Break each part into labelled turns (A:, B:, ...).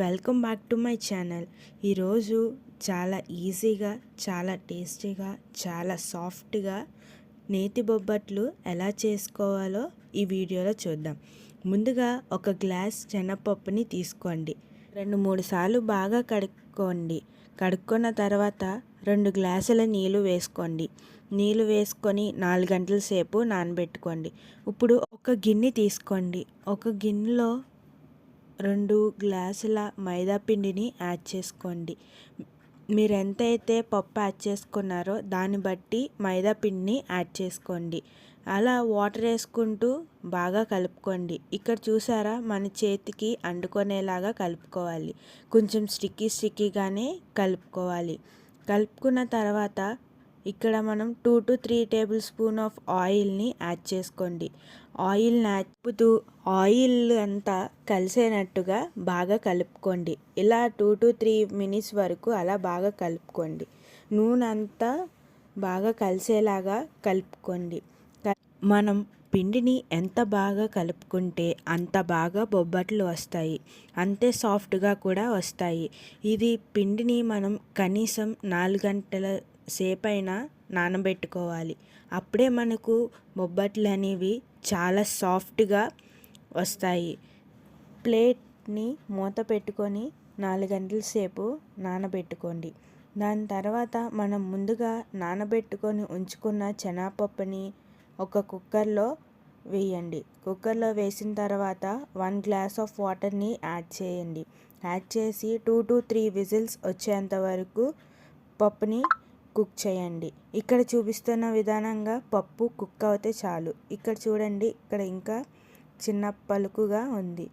A: Welcome back to my channel. ఈరోజు చాలా ఈజీగా, చాలా టేస్టీగా, చాలా సాఫ్ట్గా నేతి బొబ్బట్లు ఎలా చేసుకోవాలో ఈ వీడియోలో చూద్దాం. ముందుగా ఒక గ్లాస్ శనగపప్పుని తీసుకోండి. 2-3 సార్లు బాగా కడుక్కున్న తర్వాత 2 గ్లాసుల నీళ్ళు వేసుకోండి. నీళ్ళు వేసుకొని 4 గంటల సేపు నానబెట్టుకోండి. ఇప్పుడు ఒక గిన్నె తీసుకోండి. ఒక గిన్నెలో 2 గ్లాసుల మైదా పిండిని యాడ్ చేసుకోండి. మీరు ఎంతైతే పప్పు యాడ్ చేసుకున్నారో దాన్ని బట్టి మైదా పిండిని యాడ్ చేసుకోండి. అలా వాటర్ వేసుకుంటూ బాగా కలుపుకోండి. ఇక్కడ చూసారా, మన చేతికి అంటుకునేలాగా కలుపుకోవాలి. కొంచెం స్టిక్కీగానే కలుపుకోవాలి. కలుపుకున్న తర్వాత ఇక్కడ మనం 2 to 3 టేబుల్ స్పూన్ ఆఫ్ ఆయిల్ని యాడ్ చేసుకోండి. ఆయిల్ని కలుపుతూ ఆయిల్ అంతా కలిసేటట్టుగా బాగా కలుపుకోండి. ఇలా 2 to 3 minutes వరకు అలా బాగా కలుపుకోండి. నూనె అంతా బాగా కలిసేలాగా కలుపుకోండి. మనం పిండిని ఎంత బాగా కలుపుకుంటే అంత బాగా బొబ్బట్లు వస్తాయి, అంతే సాఫ్ట్గా కూడా వస్తాయి. ఇది పిండిని మనం కనీసం 4 గంటల సేపైనా నానబెట్టుకోవాలి. అప్పుడే మనకు బొబ్బట్లు అనేవి చాలా సాఫ్ట్గా వస్తాయి. ప్లేట్ని మూత పెట్టుకొని 4 గంటల సేపు నానబెట్టుకోండి. దాని తర్వాత మనం ముందుగా నానబెట్టుకొని ఉంచుకున్న శనగపప్పుని ఒక కుక్కర్లో వేయండి. కుక్కర్లో వేసిన తర్వాత 1 గ్లాస్ ఆఫ్ వాటర్ని యాడ్ చేయండి. యాడ్ చేసి 2 to 3 విజిల్స్ వచ్చేంత వరకు పప్పుని కుక్ చేయండి. ఇక్కడ చూపిస్తున్న విధానంగా పప్పు కుక్ అవుతే చాలు. ఇక్కడ చూడండి, ఇక్కడ ఇంకా చిన్న పలుకుగా ఉంది.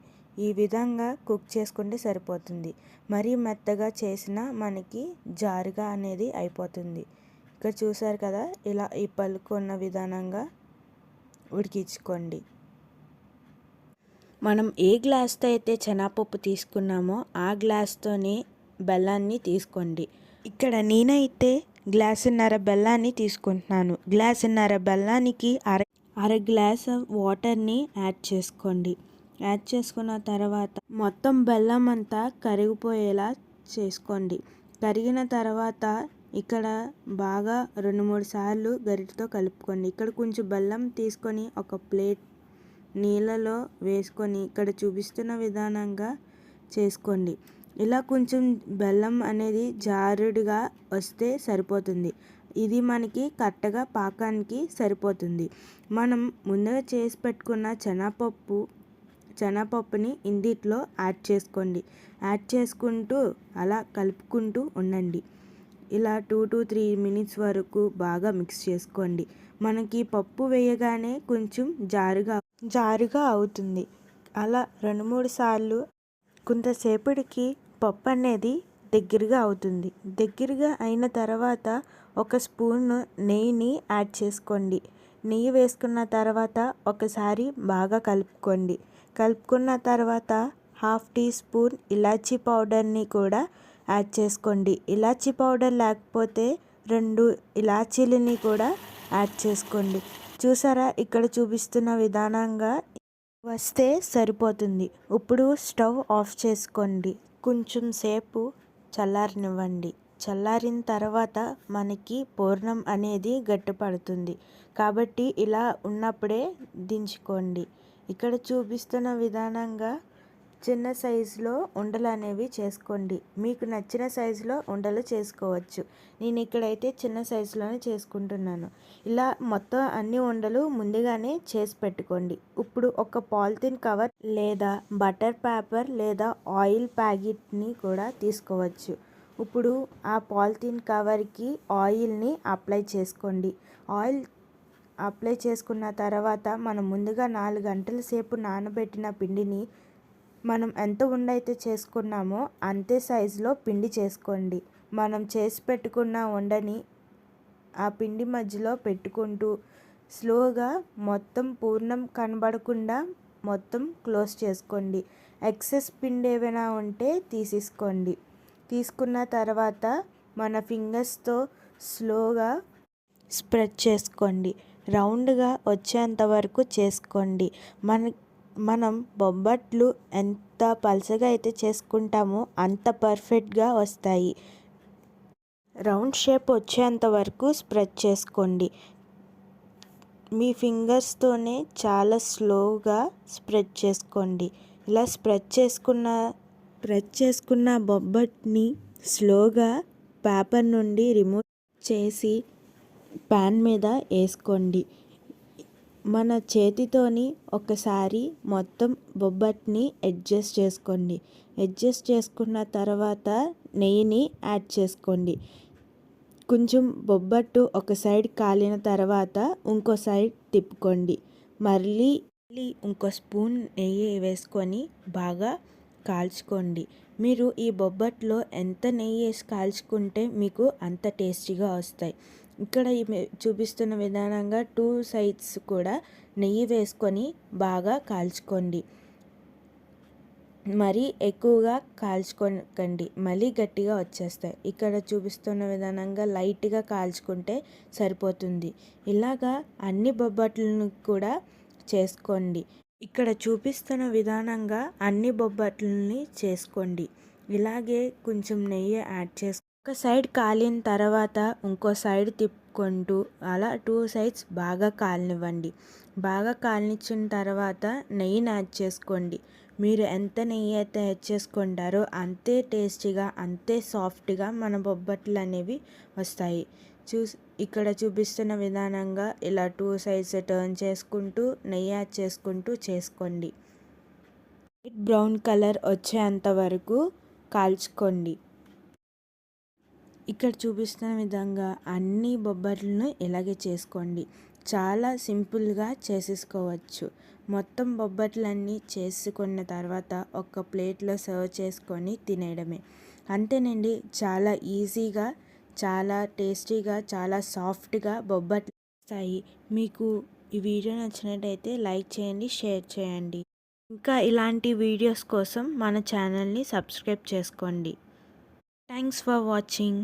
A: ఈ విధంగా కుక్ చేసుకుంటే సరిపోతుంది. మరీ మెత్తగా చేసినా మనకి జారుగా అనేది అయిపోతుంది. ఇక్కడ చూసారు కదా, ఇలా ఈ పలుకు ఉన్న విధానంగా ఉడికించుకోండి. మనం ఏ గ్లాస్తో అయితే శనగపప్పు తీసుకున్నామో ఆ గ్లాస్తోనే బెల్లాన్ని తీసుకోండి. ఇక్కడ నేనైతే గ్లాసున్నర బెల్లాన్ని తీసుకుంటున్నాను. గ్లాసున్నర బెల్లానికి అర గ్లాస్ వాటర్ని యాడ్ చేసుకోండి. యాడ్ చేసుకున్న తర్వాత మొత్తం బెల్లం అంతా కరిగిపోయేలా చేసుకోండి. కరిగిన తర్వాత ఇక్కడ బాగా 2-3 సార్లు గరిటెతో కలుపుకోండి. ఇక్కడ కొంచెం బెల్లం తీసుకొని ఒక ప్లేట్ నీళ్ళలో వేసుకొని ఇక్కడ చూపిస్తున్న విధానంగా చేసుకోండి. ఇలా కొంచెం బెల్లం అనేది జారుడుగా వస్తే సరిపోతుంది. ఇది మనకి కరెక్ట్గా పాకానికి సరిపోతుంది. మనం ముందుగా చేసి పెట్టుకున్న శనగపప్పుని ఇందులో యాడ్ చేసుకోండి. యాడ్ చేసుకుంటూ అలా కలుపుకుంటూ ఉండండి. ఇలా 2 to 3 minutes వరకు బాగా మిక్స్ చేసుకోండి. మనకి పప్పు వేయగానే కొంచెం జారుగా అవుతుంది. అలా 2-3 సార్లు కొంతసేపటికి పప్పు అనేది దగ్గరగా అవుతుంది. దగ్గరగా అయిన తర్వాత ఒక స్పూన్ నెయ్యిని యాడ్ చేసుకోండి. నెయ్యి వేసుకున్న తర్వాత ఒకసారి బాగా కలుపుకోండి. కలుపుకున్న తర్వాత 1/2 టీ స్పూన్ ఇలాచీ పౌడర్ని కూడా యాడ్ చేసుకోండి. ఇలాచీ పౌడర్ లేకపోతే 2 ఇలాచీలని కూడా యాడ్ చేసుకోండి. చూసారా, ఇక్కడ చూపిస్తున్న విధానంగా వస్తే సరిపోతుంది. ఇప్పుడు స్టవ్ ఆఫ్ చేసుకోండి. కొంచెం సేపు చల్లారనివ్వండి. చల్లారిన తర్వాత మనకి పూర్ణం అనేది గట్టిపడుతుంది. కాబట్టి ఇలా ఉన్నప్పుడే దించుకోండి. ఇక్కడ చూపిస్తున్న విధానంగా చిన్న సైజులో ఉండలు అనేవి చేసుకోండి. మీకు నచ్చిన సైజులో ఉండలు చేసుకోవచ్చు. నేను ఇక్కడైతే చిన్న సైజులోనే చేసుకుంటున్నాను. ఇలా మొత్తం అన్ని ఉండలు ముందుగానే చేసి పెట్టుకోండి. ఇప్పుడు ఒక పాలిథిన్ కవర్ లేదా బటర్ పేపర్ లేదా ఆయిల్ ప్యాకెట్ని కూడా తీసుకోవచ్చు. ఇప్పుడు ఆ పాలిథిన్ కవర్కి ఆయిల్ని అప్లై చేసుకోండి. ఆయిల్ అప్లై చేసుకున్న తర్వాత మనం ముందుగా 4 గంటల సేపు నానబెట్టిన పిండిని మనం ఎంత ఉండైతే చేసుకున్నామో అంతే సైజులో పిండి చేసుకోండి. మనం చేసి పెట్టుకున్న ఉండని ఆ పిండి మధ్యలో పెట్టుకుంటూ స్లోగా మొత్తం పూర్ణం కనబడకుండా మొత్తం క్లోజ్ చేసుకోండి. ఎక్సెస్ పిండి ఏమైనా ఉంటే తీసేసుకోండి. తీసుకున్న తర్వాత మన ఫింగర్స్తో స్లోగా స్ప్రెడ్ చేసుకోండి. రౌండ్గా వచ్చేంత వరకు చేసుకోండి. మనం బొబ్బట్లు ఎంత పలచగా అయితే చేసుకుంటామో అంత పర్ఫెక్ట్గా వస్తాయి. రౌండ్ షేప్ వచ్చేంత వరకు స్ప్రెడ్ చేసుకోండి. మీ ఫింగర్స్తోనే చాలా స్లోగా స్ప్రెడ్ చేసుకోండి. ఇలా స్ప్రెడ్ చేసుకున్న బొబ్బట్ని స్లోగా పేపర్ నుండి రిమూవ్ చేసి ప్యాన్ మీద వేసుకోండి. మన చేతితోని ఒకసారి మొత్తం బొబ్బట్ని అడ్జస్ట్ చేసుకోండి. అడ్జస్ట్ చేసుకున్న తర్వాత నెయ్యిని యాడ్ చేసుకోండి. కొంచెం బొబ్బట్టు ఒక సైడ్ కాలిన తర్వాత ఇంకో సైడ్ తిప్పుకోండి. మళ్ళీ ఇంకో స్పూన్ నెయ్యి వేసుకొని బాగా కాల్చుకోండి. మీరు ఈ బొబ్బట్లో ఎంత నెయ్యి వేసి కాల్చుకుంటే మీకు అంత టేస్టీగా వస్తాయి. ఇక్కడ చూపిస్తున్న విధానంగా 2 సైడ్స్ కూడా నెయ్యి వేసుకొని బాగా కాల్చుకోండి. మరీ ఎక్కువగా కాల్చుకోకండి, మళ్ళీ గట్టిగా వచ్చేస్తాయి. ఇక్కడ చూపిస్తున్న విధానంగా లైట్గా కాల్చుకుంటే సరిపోతుంది. ఇలాగా అన్ని బొబ్బట్లను కూడా చేసుకోండి. ఇక్కడ చూపిస్తున్న విధానంగా అన్ని బొబ్బట్లని చేసుకోండి. ఇలాగే కొంచెం నెయ్యి యాడ్ చేసుకో. ఒక సైడ్ కాలిన తర్వాత ఇంకో సైడ్ తిప్పుకుంటూ అలా 2 సైడ్స్ బాగా కాలనివ్వండి. బాగా కాలనిచ్చిన తర్వాత నెయ్యిని యాడ్ చేసుకోండి. మీరు ఎంత నెయ్యి అయితే యాడ్ చేసుకుంటారో అంతే టేస్టీగా, అంతే సాఫ్ట్గా మన బొబ్బట్లు అనేవి వస్తాయి. ఇక్కడ చూపిస్తున్న విధానంగా ఇలా 2 సైడ్స్ టర్న్ చేసుకుంటూ నెయ్యి యాడ్ చేసుకుంటూ చేసుకోండి. లైట్ బ్రౌన్ కలర్ వచ్చేంత వరకు కాల్చుకోండి. ఇక్కడ చూపిస్తున్న విధంగా అన్ని బొబ్బట్లను ఇలాగే చేసుకోండి. చాలా సింపుల్గా చేసేసుకోవచ్చు. మొత్తం బొబ్బట్లన్నీ చేసుకున్న తర్వాత ఒక ప్లేట్లో సర్వ్ చేసుకొని తినేయడమే. అంతేనండి, చాలా ఈజీగా, చాలా టేస్టీగా, చాలా సాఫ్ట్గా బొబ్బట్లు వస్తాయి. మీకు ఈ వీడియో నచ్చినట్టయితే లైక్ చేయండి, షేర్ చేయండి. ఇంకా ఇలాంటి వీడియోస్ కోసం మన ఛానల్ని సబ్స్క్రైబ్ చేసుకోండి. Thanks for watching.